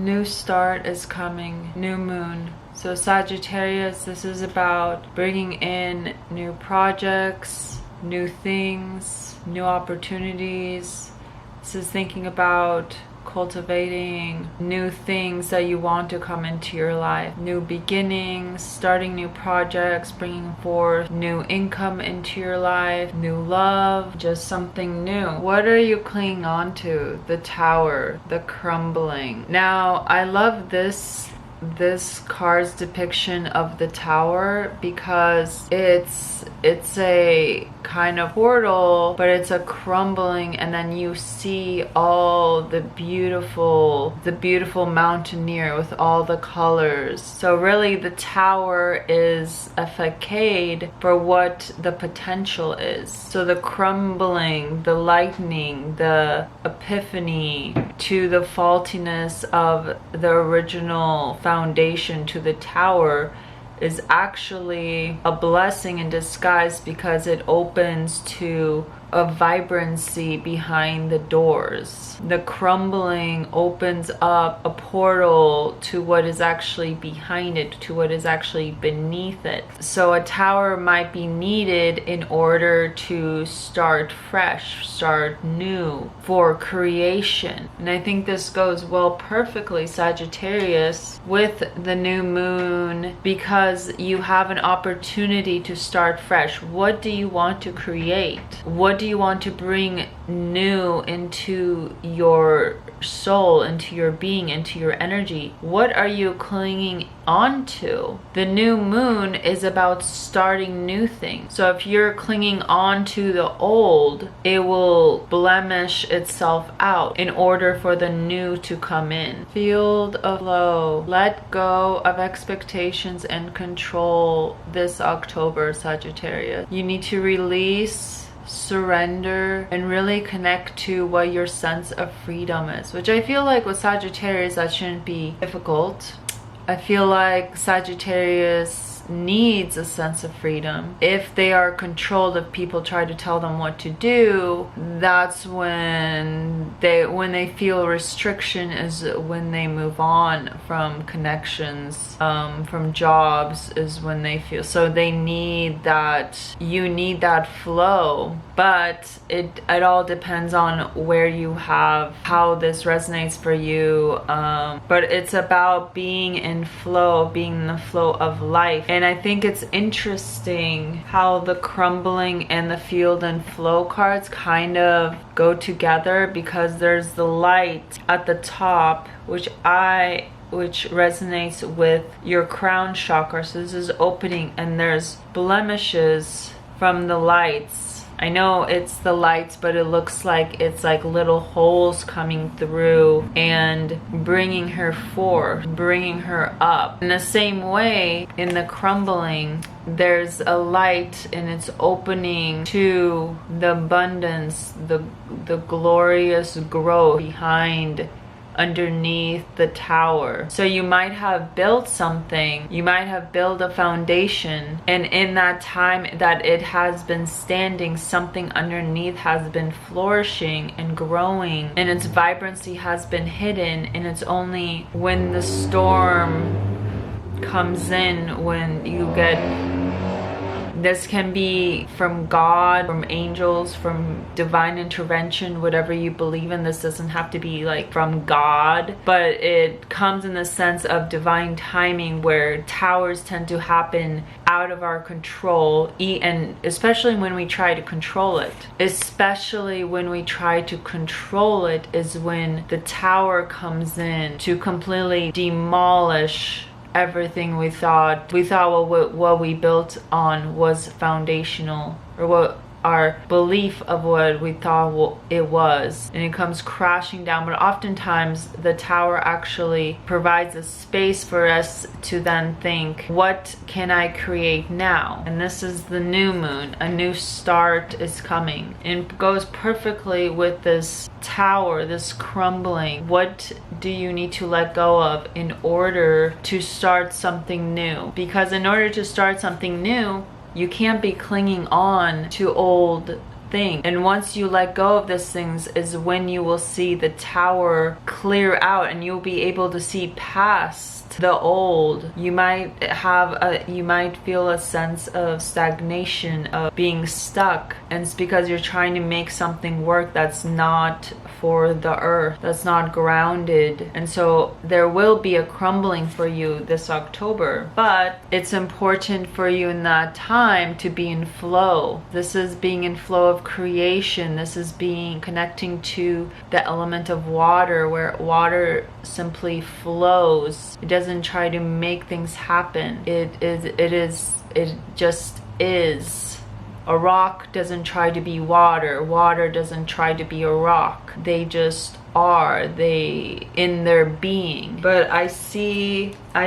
New start is coming. New moon. So Sagittarius, this is about bringing in new projects, new things, new opportunities. This is thinking about cultivating new things that you want to come into your life. New beginnings, starting new projects, bringing forth new income into your life, new love, just something new. What are you clinging on to? The Tower, the crumbling. Now, I love this card's depiction of the Tower because it's a kind of portal, but it's a crumbling, and then you see all the beautiful mountaineer with all the colors. So really the Tower is a facade for what the potential is. So the crumbling, the lightning, the epiphany to the faultiness of the original foundation to the Tower is actually a blessing in disguise, because it opens to a vibrancy behind the doors. The crumbling opens up a portal to what is actually behind it, to what is actually beneath it. So a tower might be needed in order to start fresh, start new, for creation. And I think this goes well perfectly, Sagittarius, with the new moon, because you have an opportunity to start fresh. What do you want to create? What do you want to bring new into your soul, into your being, into your energy? What are you clinging onto? The new moon is about starting new things. So if you're clinging on to the old, it will blemish itself out in order for the new to come in. Field of flow. Let go of expectations and control this October, Sagittarius. You need to release, surrender, and really connect to what your sense of freedom is, which I feel like with Sagittarius that shouldn't be difficult. I feel like Sagittarius needs a sense of freedom. If they are controlled, if people try to tell them what to do, that's when they feel restriction, is when they move on from connections, from jobs, is when they feel. So they need that, you need that flow. But it all depends on where you have, how this resonates for you. But it's about being in flow, being in the flow of life. And I think it's interesting how the crumbling and the field and flow cards kind of go together, because there's the light at the top, which resonates with your crown chakra. So this is opening, and there's blemishes from the lights. I know it's the lights, but it looks like it's like little holes coming through and bringing her forth, bringing her up. In the same way, in the crumbling, there's a light, and it's opening to the abundance, the glorious growth behind, underneath the tower. So you might have built something, you might have built a foundation, and in that time that it has been standing, something underneath has been flourishing and growing, and its vibrancy has been hidden. And it's only when the storm comes in, when you get, this can be from God, from angels, from divine intervention, whatever you believe in. This doesn't have to be like from God, but it comes in the sense of divine timing, where towers tend to happen out of our control, and especially when we try to control it. Especially when we try to control it is when the tower comes in to completely demolish everything we thought what we built on was foundational, or what our belief of what we thought it was, and it comes crashing down. But oftentimes the tower actually provides a space for us to then think, what can I create now? And this is the new moon. A new start is coming, and it goes perfectly with this tower, this crumbling. What do you need to let go of in order to start something new? Because in order to start something new, you can't be clinging on to old thing. And once you let go of these things is when you will see the tower clear out and you'll be able to see past the old. You might feel a sense of stagnation, of being stuck, and it's because you're trying to make something work that's not for the earth, that's not grounded. And so there will be a crumbling for you this October, but it's important for you in that time to be in flow. This is being in flow of creation. This is being connecting to the element of water, where water simply flows. It doesn't try to make things happen. It just is. A rock doesn't try to be water. Water doesn't try to be a rock. They just are. They in their being. But I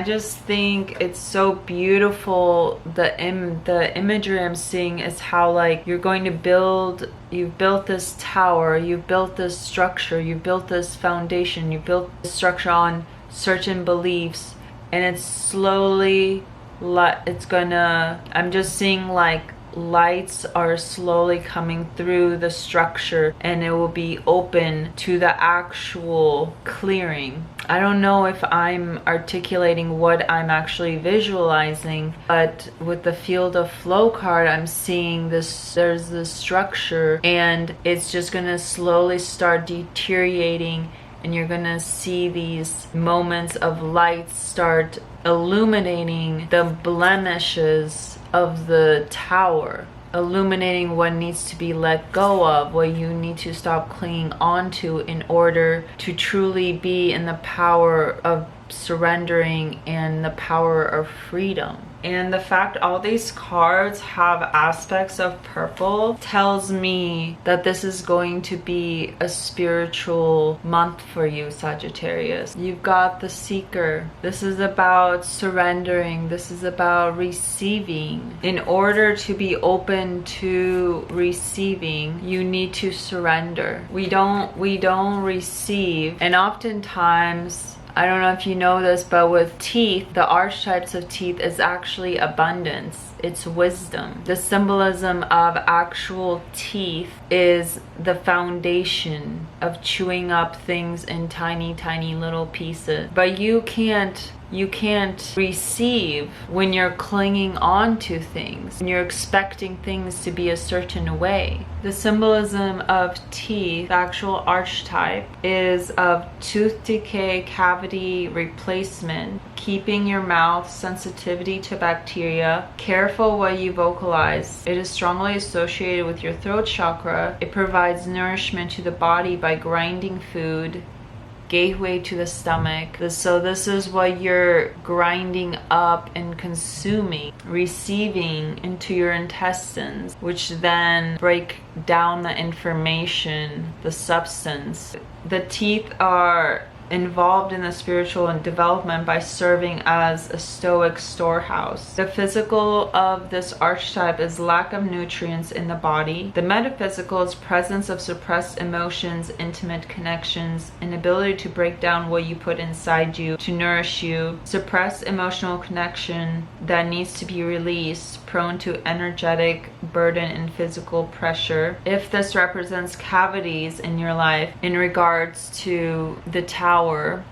just think it's so beautiful. The imagery I'm seeing is how, like, you're going to you've built this tower, you've built this structure, you've built this foundation, you've built this structure on certain beliefs, and it's slowly, I'm just seeing like lights are slowly coming through the structure, and it will be open to the actual clearing. I don't know if I'm articulating what I'm actually visualizing, but with the field of flow card, I'm seeing this, there's this structure, and it's just gonna slowly start deteriorating, and you're gonna see these moments of light start illuminating the blemishes of the tower, illuminating what needs to be let go of, what you need to stop clinging onto in order to truly be in the power of surrendering and the power of freedom. And the fact all these cards have aspects of purple tells me that this is going to be a spiritual month for you, Sagittarius. You've got the Seeker. This is about surrendering. This is about receiving. In order to be open to receiving, you need to surrender. We don't receive, and oftentimes, I don't know if you know this, but with teeth, the archetypes of teeth is actually abundance. It's wisdom. The symbolism of actual teeth is the foundation of chewing up things in tiny, tiny little pieces. But you can't receive when you're clinging on to things, and you're expecting things to be a certain way. The symbolism of teeth, the actual archetype, is of tooth decay, cavity replacement, keeping your mouth, sensitivity to bacteria, careful what you vocalize. It is strongly associated with your throat chakra. It provides nourishment to the body by grinding food, gateway to the stomach. So this is what you're grinding up and consuming, receiving into your intestines, which then break down the information, the substance. The teeth are involved in the spiritual and development by serving as a stoic storehouse. The physical of this archetype is lack of nutrients in the body. The metaphysical is presence of suppressed emotions, intimate connections, inability to break down what you put inside you to nourish you, suppressed emotional connection that needs to be released, prone to energetic burden and physical pressure. If this represents cavities in your life in regards to the tower,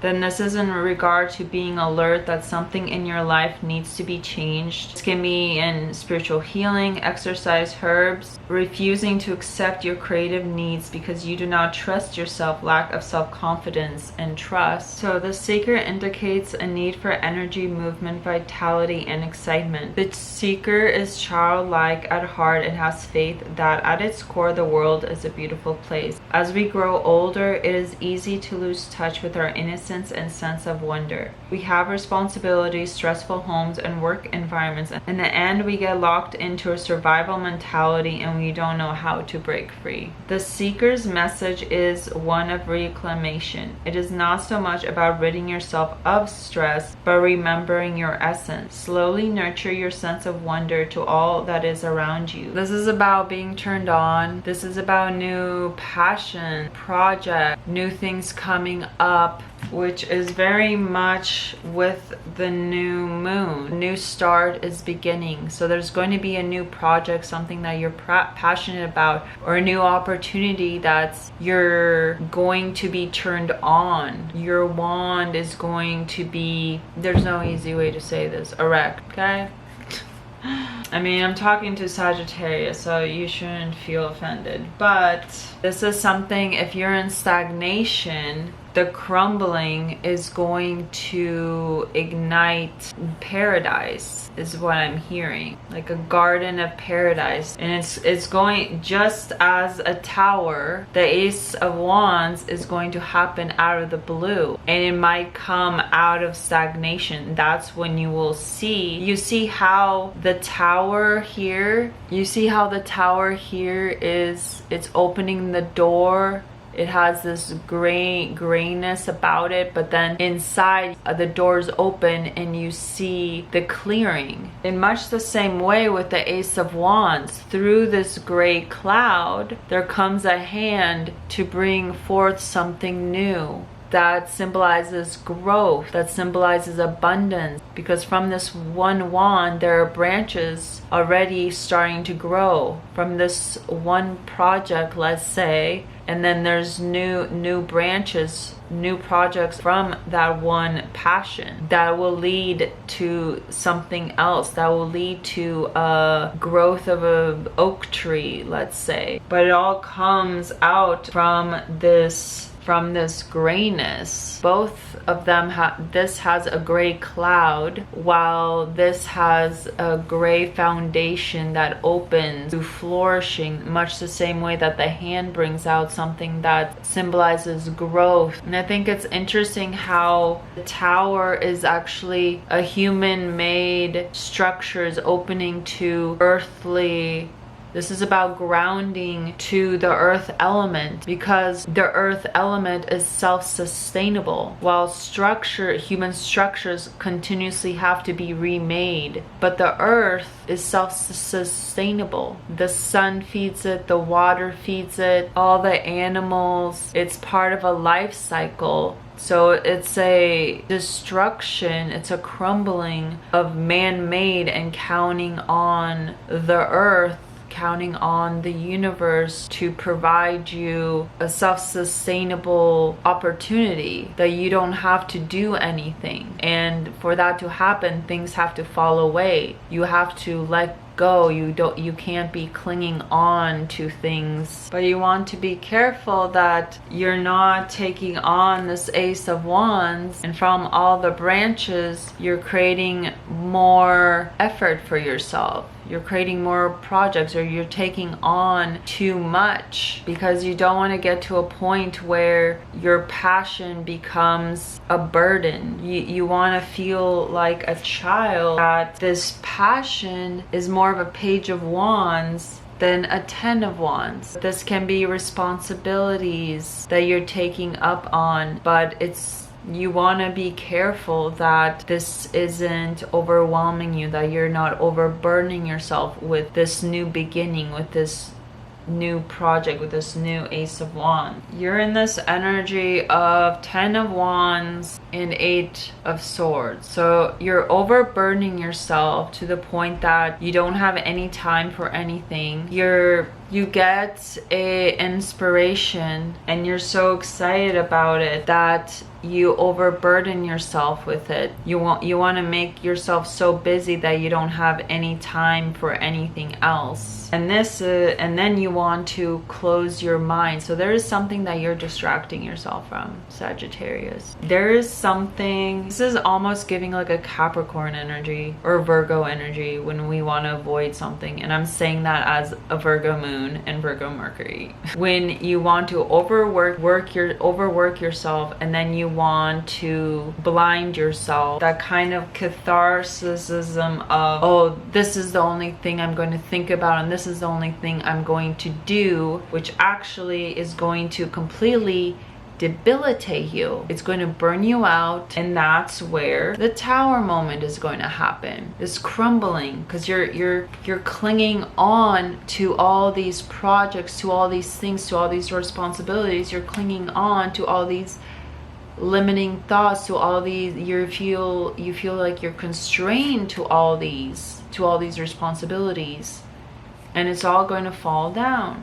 then this is in regard to being alert that something in your life needs to be changed. This can be in spiritual healing, exercise, herbs, refusing to accept your creative needs because you do not trust yourself, lack of self-confidence and trust. So the Seeker indicates a need for energy, movement, vitality, and excitement. The Seeker is childlike at heart and has faith that at its core the world is a beautiful place. As we grow older, it is easy to lose touch with our innocence and sense of wonder. We have responsibilities, stressful homes, and work environments. In the end, we get locked into a survival mentality and we don't know how to break free. The Seeker's message is one of reclamation. It is not so much about ridding yourself of stress, but remembering your essence. Slowly nurture your sense of wonder to all that is around you. This is about being turned on. This is about new passion, project, new things coming up, up, which is very much with the new moon. New start is beginning. So there's going to be a new project, something that you're passionate about, or a new opportunity that's you're going to be turned on. Your wand is going to be, there's no easy way to say this, erect, okay? I mean, I'm talking to Sagittarius, so you shouldn't feel offended. But this is something, if you're in stagnation, the crumbling is going to ignite paradise, is what I'm hearing. Like a garden of paradise. And it's going, just as a tower, the Ace of Wands is going to happen out of the blue. And it might come out of stagnation. That's when you will see, you see how the tower here, it's opening the door. It has this grayness about it, but then inside the doors open and you see the clearing. In much the same way with the Ace of Wands, through this gray cloud, there comes a hand to bring forth something new. That symbolizes growth, that symbolizes abundance, because from this one wand there are branches already starting to grow from this one project, let's say, and then there's new branches, new projects from that one passion that will lead to something else, that will lead to a growth of an oak tree, let's say. But it all comes out from this grayness. Both of them this has a gray cloud, while this has a gray foundation that opens to flourishing, much the same way that the hand brings out something that symbolizes growth. And I think it's interesting how the tower is actually a human-made structure, is opening to earthly. This is about grounding to the earth element, because the earth element is self-sustainable, while human structures continuously have to be remade. But the earth is self-sustainable. The sun feeds it, the water feeds it, all the animals. It's part of a life cycle. So it's a destruction, it's a crumbling of man-made, and counting on the earth, counting on the universe to provide you a self-sustainable opportunity, that you don't have to do anything. And for that to happen, things have to fall away. You have to let go. You can't be clinging on to things. But you want to be careful that you're not taking on this Ace of Wands, and from all the branches you're creating more effort for yourself. You're creating more projects, or you're taking on too much, because you don't want to get to a point where your passion becomes a burden. You want to feel like a child, that this passion is more of a Page of Wands than a 10 of Wands. This can be responsibilities that you're taking up on, but you want to be careful that this isn't overwhelming you, that you're not overburdening yourself with this new beginning, with this new project, with this new Ace of Wands. You're in this energy of 10 of Wands and 8 of Swords. So you're overburdening yourself to the point that you don't have any time for anything. You get a inspiration and you're so excited about it that you overburden yourself with it. You want to make yourself so busy that you don't have any time for anything else. And then you want to close your mind. So there is something that you're distracting yourself from, Sagittarius. There is something, this is almost giving like a Capricorn energy or Virgo energy when we want to avoid something. And I'm saying that as a Virgo moon and Virgo Mercury. When you want to overwork yourself, and then you want to blind yourself, that kind of catharsism of, oh, this is the only thing I'm going to think about, and this is the only thing I'm going to do, which actually is going to completely debilitate you. It's going to burn you out, and that's where the tower moment is going to happen. This crumbling, because you're clinging on to all these projects, to all these things, to all these responsibilities. You're clinging on to all these limiting thoughts, to all these, you feel like you're constrained to all these responsibilities, and it's all going to fall down.